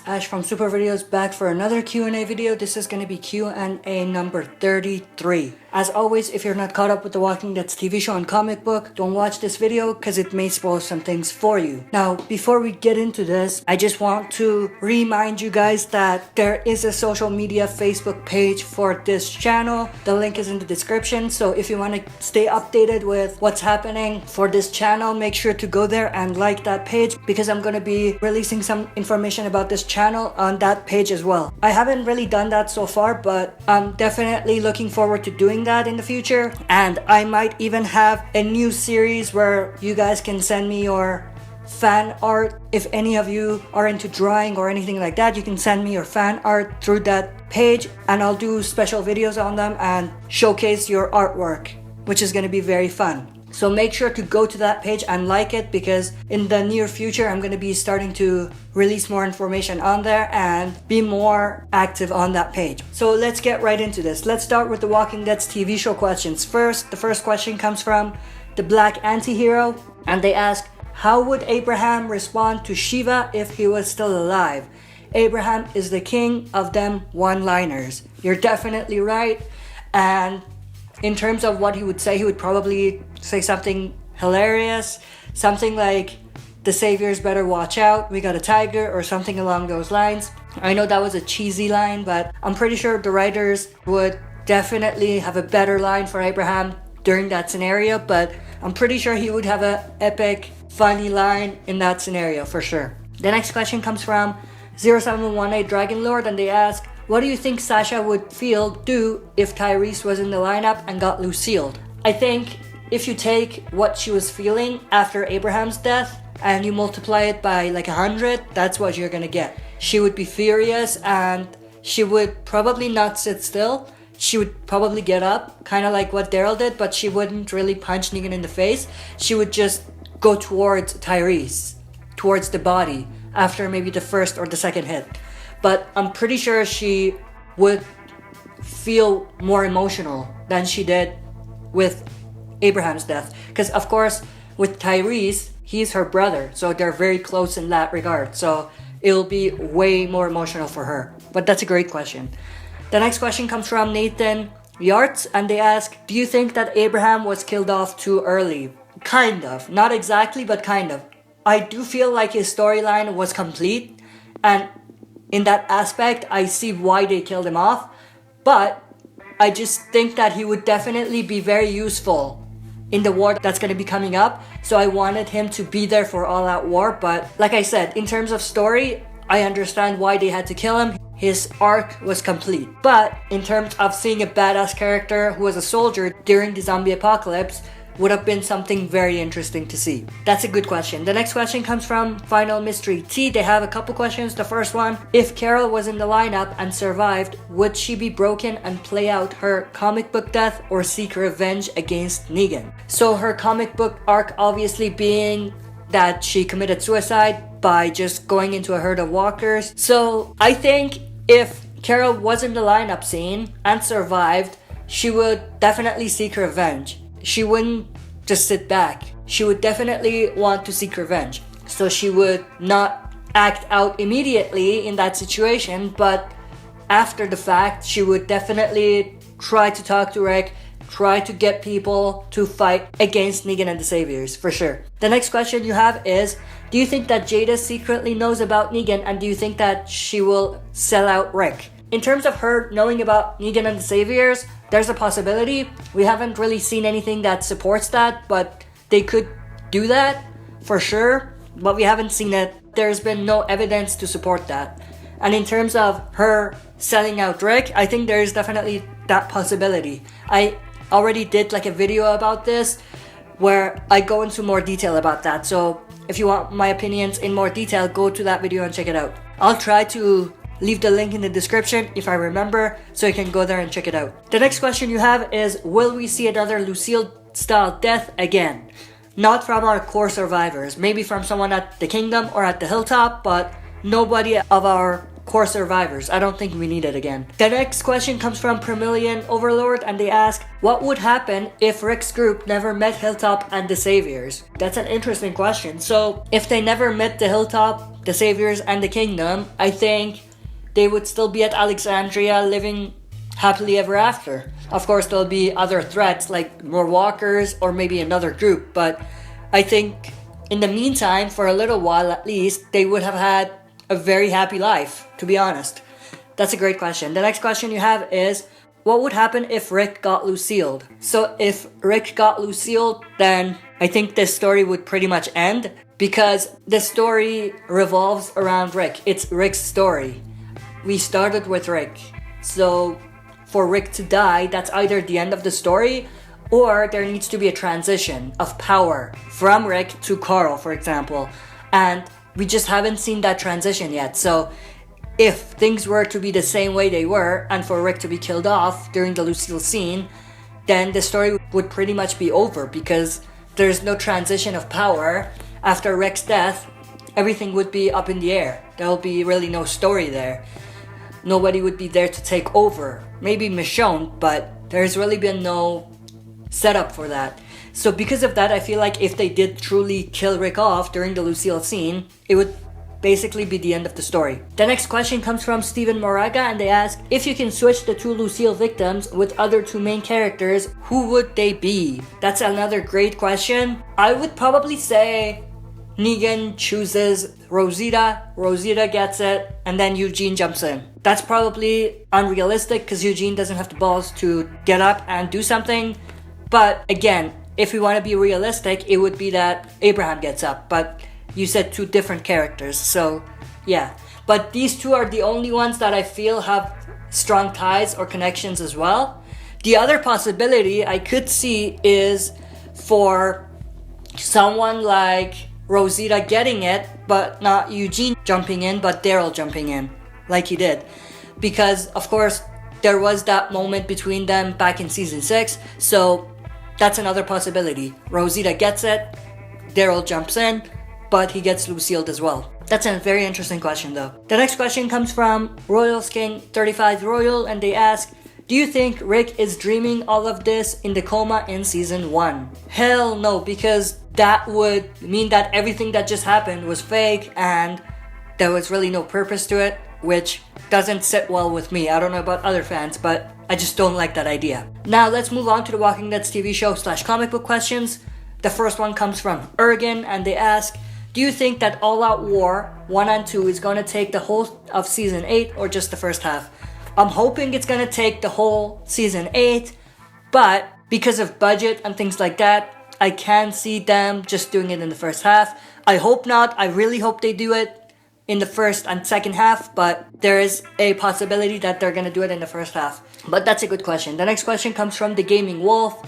Ash from Super Videos back for another Q&A video. This is going to be Q&A number 33. As always, if you're not caught up with the Walking Dead's TV show and comic book, don't watch this video because it may spoil some things for you. Now, before we get into this, I just want to remind you guys that there is a social media Facebook page for this channel. The link is in the description, so if you want to stay updated with what's happening for this channel, make sure to go there and like that page because I'm going to be releasing some information about this channel on that page as well. I haven't really done that so far, but I'm definitely looking forward to doing that in the future, and I might even have a new series where you guys can send me your fan art. If any of you are into drawing or anything like that, you can send me your fan art through that page and I'll do special videos on them and showcase your artwork, which is going to be very fun. So make sure to go to that page and like it because in the near future I'm going to be starting to release more information on there and be more active on that page. So let's get right into this. Let's start with the Walking Dead's TV show questions. First, the first question comes from TheBlackAntiHero, and they ask, how would Abraham respond to Shiva if he was still alive? Abraham is the king of them one-liners. You're definitely right. And in terms of what he would probably say something hilarious, something like, the saviors better watch out, we got a tiger, or something along those lines. I know that was a cheesy line, but I'm pretty sure the writers would definitely have a better line for Abraham during that scenario, but I'm pretty sure he would have an epic, funny line in that scenario for sure. The next question comes from 0718 Dragon Lord, and they ask, what do you think Sasha would do if Tyreese was in the lineup and got Lucilled? I think if you take what she was feeling after Abraham's death and you multiply it by like 100, that's what you're gonna get. She would be furious and she would probably not sit still. She would probably get up, kind of like what Daryl did, but she wouldn't really punch Negan in the face. She would just go towards Tyrese, towards the body, after maybe the first or the second hit. But I'm pretty sure she would feel more emotional than she did with Abraham's death. Because of course, with Tyrese, he's her brother, so they're very close in that regard. So it'll be way more emotional for her. But that's a great question. The next question comes from Nathan Yartz, and they ask, do you think that Abraham was killed off too early? Kind of. Not exactly, but kind of. I do feel like his storyline was complete, and in that aspect, I see why they killed him off, but I just think that he would definitely be very useful in the war that's going to be coming up, so I wanted him to be there for All Out War. But like I said, in terms of story, I understand why they had to kill him. His arc was complete. But in terms of seeing a badass character who was a soldier during the zombie apocalypse, would have been something very interesting to see. That's a good question. The next question comes from Final Mystery T. They have a couple questions. The first one, if Carol was in the lineup and survived, would she be broken and play out her comic book death or seek revenge against Negan? So her comic book arc obviously being that she committed suicide by just going into a herd of walkers. So I think if Carol was in the lineup scene and survived, she would definitely seek revenge. She wouldn't just sit back. She would definitely want to seek revenge. So she would not act out immediately in that situation, but after the fact, she would definitely try to talk to Rick, try to get people to fight against Negan and the Saviors, for sure. The next question you have is, do you think that Jada secretly knows about Negan, and do you think that she will sell out Rick? In terms of her knowing about Negan and the Saviors, there's a possibility. We haven't really seen anything that supports that, but they could do that for sure, but we haven't seen it. There's been no evidence to support that. And in terms of her selling out Rick, I think there's definitely that possibility. I already did like a video about this where I go into more detail about that. So if you want my opinions in more detail, go to that video and check it out. I'll try to leave the link in the description if I remember, so you can go there and check it out. The next question you have is, will we see another Lucille style death again? Not from our core survivors, maybe from someone at the kingdom or at the hilltop, but nobody of our core survivors. I don't think we need it again. The next question comes from Premilian Overlord, and they ask, what would happen if Rick's group never met Hilltop and the Saviors? That's an interesting question. So if they never met the Hilltop the Saviors and the Kingdom, I think they would still be at Alexandria living happily ever after. Of course, there'll be other threats like more walkers or maybe another group, but I think in the meantime, for a little while at least, they would have had a very happy life, to be honest. That's a great question. The next question you have is, what would happen if Rick got Lucilled? So if Rick got Lucilled, then I think this story would pretty much end, because the story revolves around Rick. It's Rick's story. We started with Rick. So for Rick to die, that's either the end of the story, or there needs to be a transition of power from Rick to Carl, for example. And we just haven't seen that transition yet. So if things were to be the same way they were, and for Rick to be killed off during the Lucille scene, then the story would pretty much be over, because there's no transition of power. After Rick's death, everything would be up in the air. There will be really no story there. Nobody would be there to take over. Maybe Michonne, but there's really been no setup for that. So because of that, I feel like if they did truly kill Rick off during the Lucille scene, it would basically be the end of the story. The next question comes from Steven Moraga, and they ask, if you can switch the two Lucille victims with other two main characters, who would they be? That's another great question. I would probably say Negan chooses Rosita, Rosita gets it, and then Eugene jumps in. That's probably unrealistic because Eugene doesn't have the balls to get up and do something. But again, if we want to be realistic, it would be that Abraham gets up. But you said two different characters, so yeah. But these two are the only ones that I feel have strong ties or connections as well. The other possibility I could see is for someone like Rosita getting it, but not Eugene jumping in, but Daryl jumping in, like he did. Because, of course, there was that moment between them back in season 6, so that's another possibility. Rosita gets it, Daryl jumps in, but he gets Lucilled as well. That's a very interesting question though. The next question comes from Royals King 35 Royal, and they ask, do you think Rick is dreaming all of this in the coma in season 1? Hell no, because that would mean that everything that just happened was fake and there was really no purpose to it, which doesn't sit well with me. I don't know about other fans, but I just don't like that idea. Now let's move on to the Walking Dead's TV show / comic book questions. The first one comes from Ergen, and they ask, do you think that All Out War 1 and 2 is going to take the whole of season 8 or just the first half? I'm hoping it's going to take the whole season 8, but because of budget and things like that, I can see them just doing it in the first half. I hope not. I really hope they do it in the first and second half, but there is a possibility that they're going to do it in the first half. But that's a good question. The next question comes from the Gaming Wolf.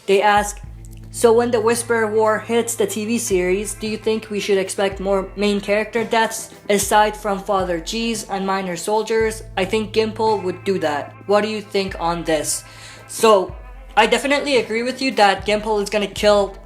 They ask, so when the Whisper War hits the TV series, do you think we should expect more main character deaths aside from Father G's and minor soldiers? I think Gimple would do that. What do you think on this? So I definitely agree with you that Gimple is going to kill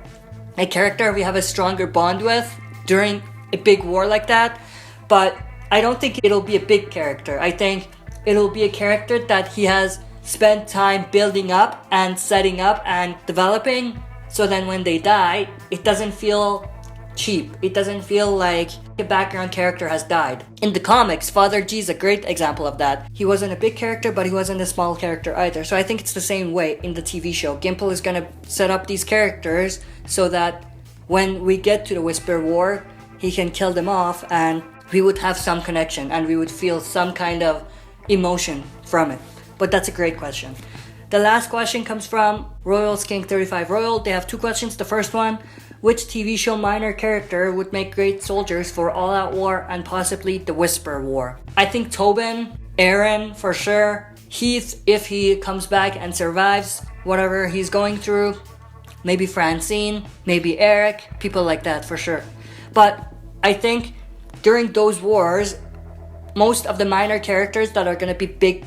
a character we have a stronger bond with during a big war like that. But I don't think it'll be a big character. I think it'll be a character that he has spent time building up and setting up and developing. So then when they die, it doesn't feel cheap. It doesn't feel like a background character has died. In the comics, Father G is a great example of that. He wasn't a big character, but he wasn't a small character either. So I think it's the same way in the TV show. Gimple is going to set up these characters so that when we get to the Whisper War, he can kill them off and we would have some connection and we would feel some kind of emotion from it. But that's a great question. The last question comes from Royals King 35 Royal. They have two questions. The first one, which TV show minor character would make great soldiers for All Out War and possibly the Whisper War? I think Tobin, Aaron for sure, Heath if he comes back and survives whatever he's going through, maybe Francine, maybe Eric, people like that for sure. But I think during those wars, most of the minor characters that are going to be big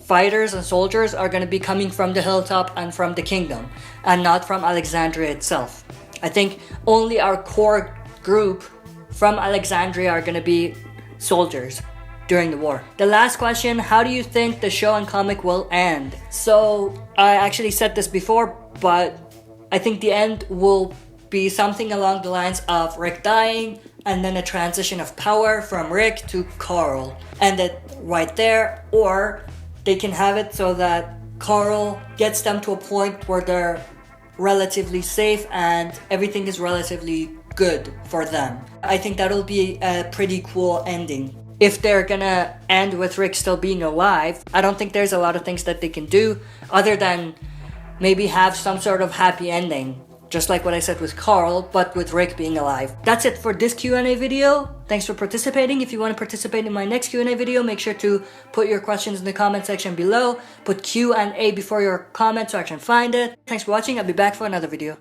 fighters and soldiers are going to be coming from the hilltop and from the kingdom and not from Alexandria itself. I think only our core group from Alexandria are going to be soldiers during the war. The last question, how do you think the show and comic will end? So I actually said this before, but I think the end will be something along the lines of Rick dying, and then a transition of power from Rick to Carl. End it right there, or they can have it so that Carl gets them to a point where they're relatively safe and everything is relatively good for them. I think that'll be a pretty cool ending. If they're gonna end with Rick still being alive, I don't think there's a lot of things that they can do other than maybe have some sort of happy ending, just like what I said with Carl, but with Rick being alive. That's it for this Q&A video. Thanks for participating. If you want to participate in my next Q&A video, make sure to put your questions in the comment section below. Put Q&A before your comment so I can find it. Thanks for watching. I'll be back for another video.